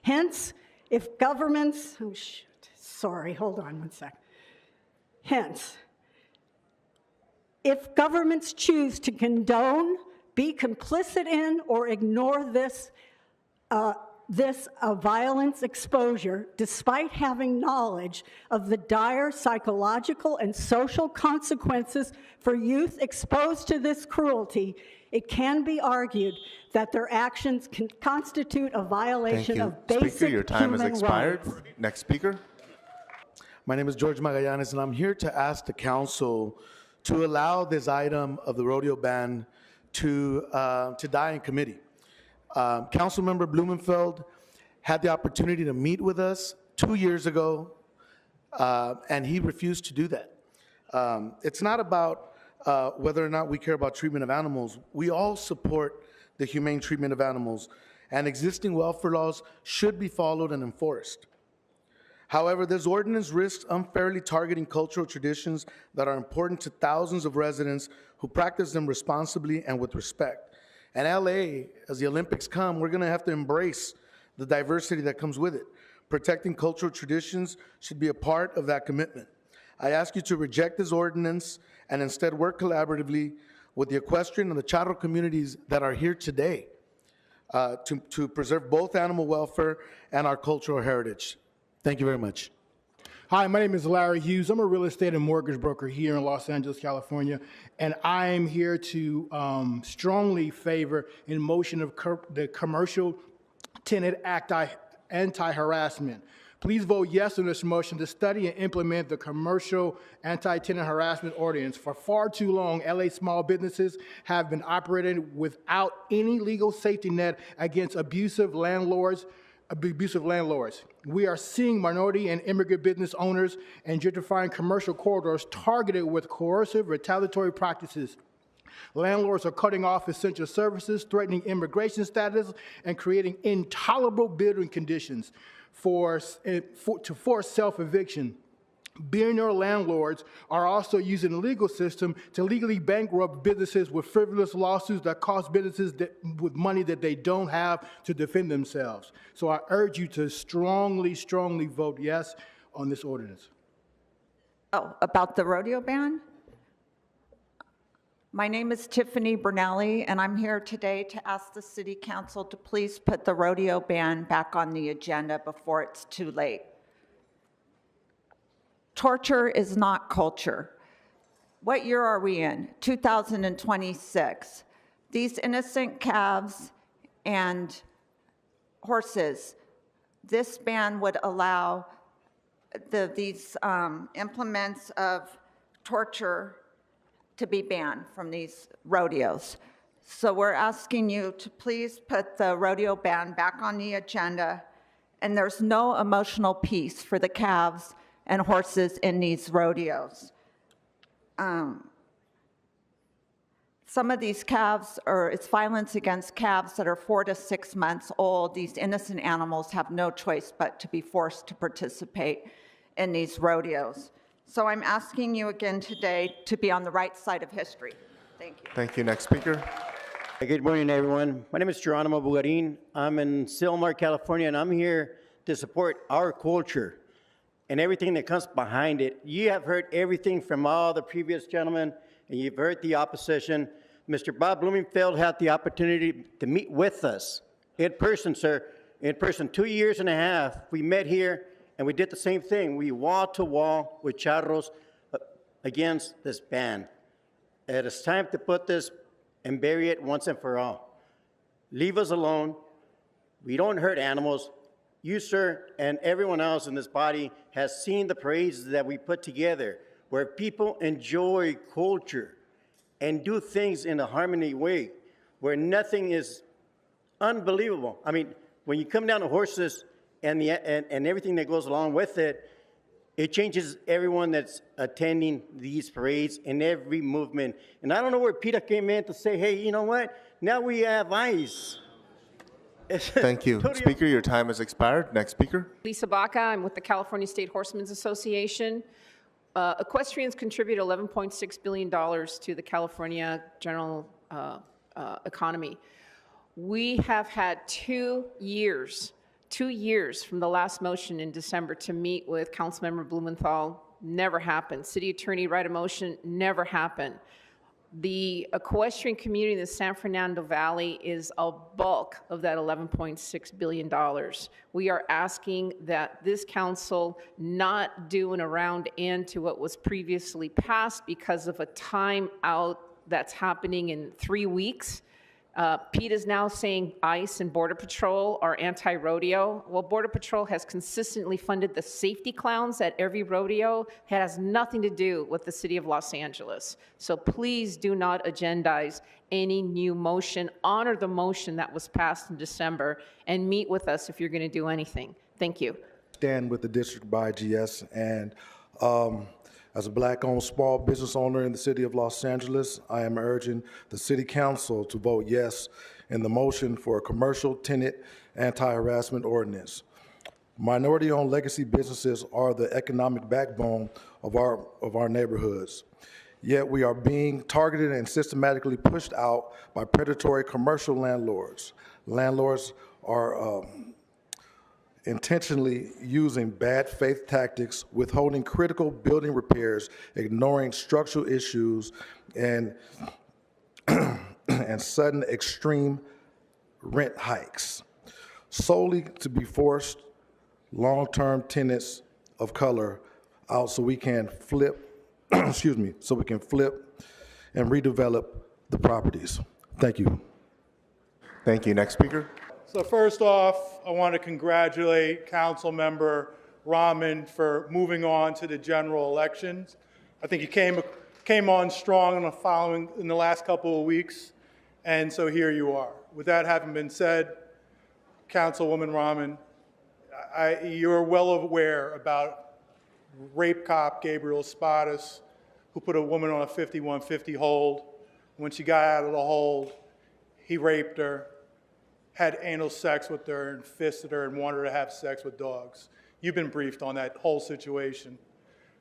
Hence, if governments, Hence, if governments choose to condone, be complicit in, or ignore this violence exposure, despite having knowledge of the dire psychological and social consequences for youth exposed to this cruelty, it can be argued that their actions can constitute a violation of basic Speaker, your time has human expired. rights. Next speaker. My name is George Magallanes, and I'm here to ask the council to allow this item of the rodeo ban to die in committee. Councilmember Blumenfeld had the opportunity to meet with us 2 years ago, and he refused to do that. It's not about whether or not we care about treatment of animals. We all support the humane treatment of animals, and existing welfare laws should be followed and enforced. However, this ordinance risks unfairly targeting cultural traditions that are important to thousands of residents who practice them responsibly and with respect. And LA, as the Olympics come, we're gonna have to embrace the diversity that comes with it. Protecting cultural traditions should be a part of that commitment. I ask you to reject this ordinance and instead work collaboratively with the equestrian and the charro communities that are here today to preserve both animal welfare and our cultural heritage. Thank you very much. Hi, my name is Larry Hughes. I'm a real estate and mortgage broker here in Los Angeles, California, and I am here to strongly favor in motion of the Commercial Tenant Act anti-harassment. Please vote yes on this motion to study and implement the Commercial Anti-Tenant Harassment Ordinance. For far too long, LA small businesses have been operating without any legal safety net against abusive landlords. We are seeing minority and immigrant business owners and gentrifying commercial corridors targeted with coercive retaliatory practices. Landlords are cutting off essential services, threatening immigration status, and creating intolerable building conditions to force self-eviction. Billionaire landlords are also using the legal system to legally bankrupt businesses with frivolous lawsuits that cost businesses with money that they don't have to defend themselves. So I urge you to strongly, strongly vote yes on this ordinance. Oh, about the rodeo ban? My name is Tiffany Bernelli, and I'm here today to ask the City Council to please put the rodeo ban back on the agenda before it's too late. Torture is not culture. What year are we in? 2026. These innocent calves and horses, this ban would allow these implements of torture to be banned from these rodeos. So we're asking you to please put the rodeo ban back on the agenda, and there's no emotional peace for the calves and horses in these rodeos. Some of these calves, it's violence against calves that are 4 to 6 months old. These innocent animals have no choice but to be forced to participate in these rodeos. So I'm asking you again today to be on the right side of history. Thank you. Thank you. Next speaker. Good morning, everyone. My name is Geronimo Bugarin. I'm in Silmar, California, and I'm here to support our culture. and everything that comes behind it. You have heard everything from all the previous gentlemen, and you've heard the opposition. Mr. Bob Blumenfeld had the opportunity to meet with us in person, sir. In person, 2.5 years, we met here, and we did the same thing. We wall-to-wall with charros against this ban. It is time to put this and bury it once and for all. Leave us alone. We don't hurt animals. You, sir, and everyone else in this body has seen the parades that we put together where people enjoy culture and do things in a harmony way, where nothing is unbelievable. I mean, when you come down to horses and everything that goes along with it, it changes everyone that's attending these parades and every movement. And I don't know where PETA came in to say, hey, you know what? Now we have ice. Thank you. Speaker, your time has expired. Next speaker. Lisa Baca, I'm with the California State Horsemen's Association. Equestrians contribute $11.6 billion to the California general economy. We have had 2 years from the last motion in December to meet with Councilmember Blumenthal. Never happened. City Attorney write a motion. Never happened. The equestrian community in the San Fernando Valley is a bulk of that $11.6 billion. We are asking that this council not do an around end to what was previously passed because of a timeout that's happening in 3 weeks. PETA is now saying ICE and Border Patrol are anti-rodeo. Well, Border Patrol has consistently funded the safety clowns at every rodeo. It has nothing to do with the city of Los Angeles. So please do not agendize any new motion. Honor the motion that was passed in December and meet with us if you're going to do anything. Thank you. Stand with the district by GS, and as a Black-owned small business owner in the city of Los Angeles, I am urging the city council to vote yes in the motion for a commercial tenant anti-harassment ordinance. Minority-owned legacy businesses are the economic backbone of our neighborhoods. Yet we are being targeted and systematically pushed out by predatory commercial landlords. Landlords are intentionally using bad faith tactics, withholding critical building repairs, ignoring structural issues, and sudden extreme rent hikes, solely to be forced long-term tenants of color out so we can flip, so we can flip and redevelop the properties. Thank you. Thank you. Next speaker. So first off, I want to congratulate Councilmember Rahman for moving on to the general elections. I think he came on strong in the last couple of weeks, and so here you are. With that having been said, Councilwoman Rahman, you're well aware about rape cop Gabriel Espadas, who put a woman on a 5150 hold. When she got out of the hold, he raped her, had anal sex with her and fisted her and wanted her to have sex with dogs. You've been briefed on that whole situation.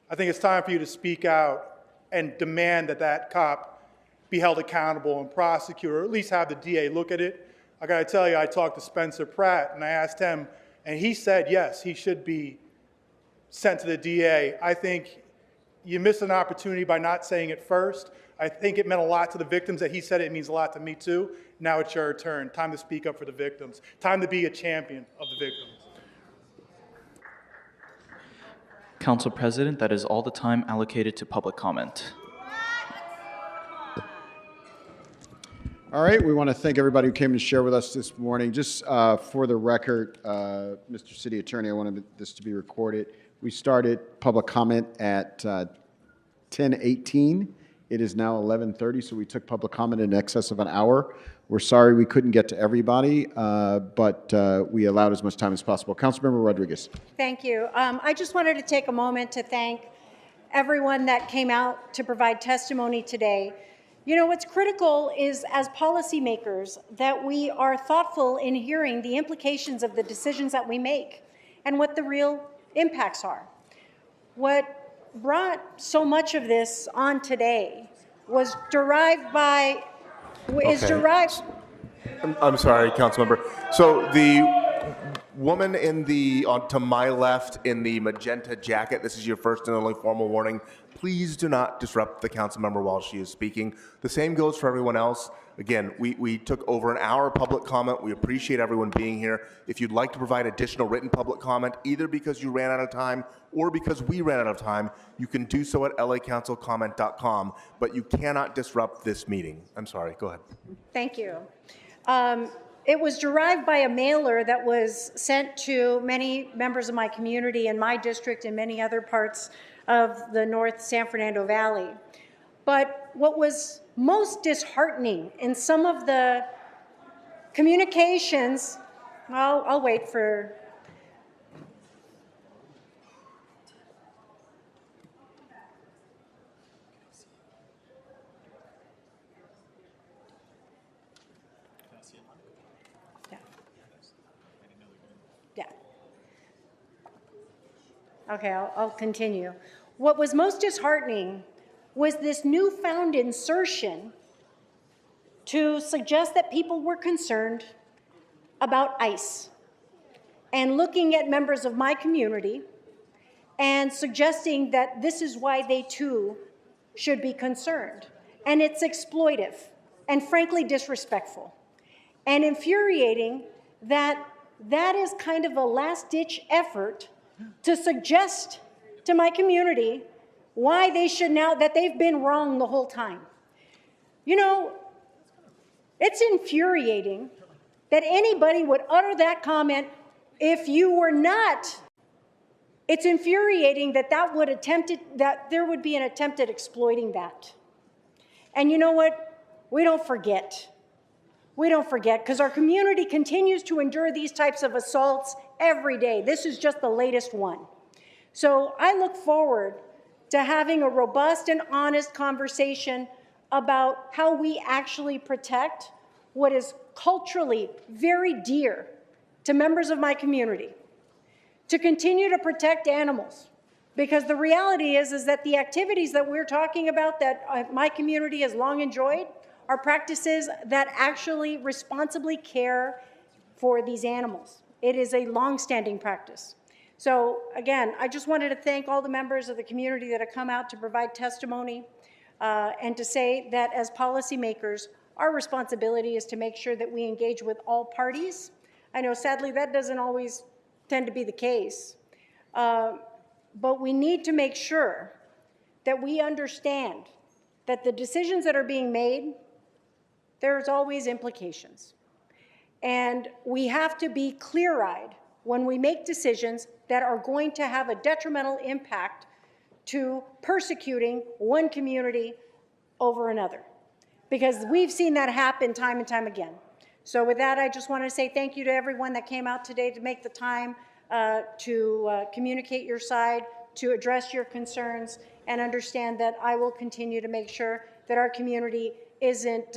I think it's time for you to speak out and demand that that cop be held accountable and prosecuted, or at least have the DA look at it. I gotta tell you, I talked to Spencer Pratt and I asked him, and he said, yes, he should be sent to the DA. I think you missed an opportunity by not saying it first. I think it meant a lot to the victims that he said it means a lot to me too. Now it's your turn. Time to speak up for the victims. Time to be a champion of the victims. Council President, that is all the time allocated to public comment. All right, we want to thank everybody who came to share with us this morning. Just for the record, Mr. City Attorney, I wanted this to be recorded. We started public comment at 10:18. It is now 11:30, so we took public comment in excess of an hour. We're sorry we couldn't get to everybody, but we allowed as much time as possible. Councilmember Rodriguez. Thank you. I just wanted to take a moment to thank everyone that came out to provide testimony today. You know, what's critical is, as policymakers, that we are thoughtful in hearing the implications of the decisions that we make and what the real impacts are. What brought so much of this on today was derived by, I'm sorry, Councilmember. So Woman to my left in the magenta jacket, this is your first and only formal warning. Please do not disrupt the council member while she is speaking. The same goes for everyone else. Again, we took over an hour of public comment. We appreciate everyone being here. If you'd like to provide additional written public comment, either because you ran out of time or because we ran out of time, you can do so at lacouncilcomment.com, but you cannot disrupt this meeting. I'm sorry, go ahead. Thank you. It was derived by a mailer that was sent to many members of my community in my district and many other parts of the North San Fernando Valley. But what was most disheartening in some of the communications, well, I'll wait for, okay, I'll continue. What was most disheartening was this newfound insertion to suggest that people were concerned about ICE and looking at members of my community and suggesting that this is why they too should be concerned. And it's exploitive and frankly disrespectful and infuriating that that is kind of a last-ditch effort to suggest to my community why they should now, that they've been wrong the whole time. You know, it's infuriating that anybody would utter that comment if you were not. It's infuriating that that there would be an attempt at exploiting that. And you know what? We don't forget. We don't forget, because our community continues to endure these types of assaults every day. This is just the latest one. So I look forward to having a robust and honest conversation about how we actually protect what is culturally very dear to members of my community, to continue to protect animals. Because the reality is that the activities that we're talking about that my community has long enjoyed are practices that actually responsibly care for these animals. It is a long-standing practice. So again, I just wanted to thank all the members of the community that have come out to provide testimony and to say that as policymakers, our responsibility is to make sure that we engage with all parties. I know sadly that doesn't always tend to be the case, but we need to make sure that we understand that the decisions that are being made, there's always implications. And we have to be clear-eyed when we make decisions that are going to have a detrimental impact to persecuting one community over another. Because we've seen that happen time and time again. So with that, I just want to say thank you to everyone that came out today to make the time to communicate your side, to address your concerns, and understand that I will continue to make sure that our community isn't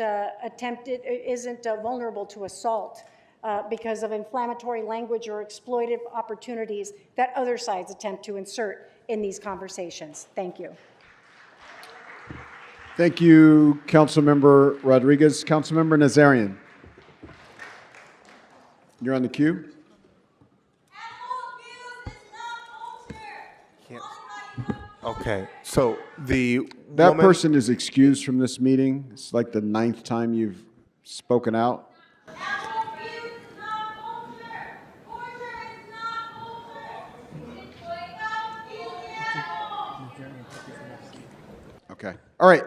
vulnerable to assault because of inflammatory language or exploitive opportunities that other sides attempt to insert in these conversations. Thank you. Thank you, Councilmember Rodriguez. Councilmember Nazarian. You're on the queue. Okay, so that person is excused from this meeting. It's like the 9th time you've spoken out. Okay. All right.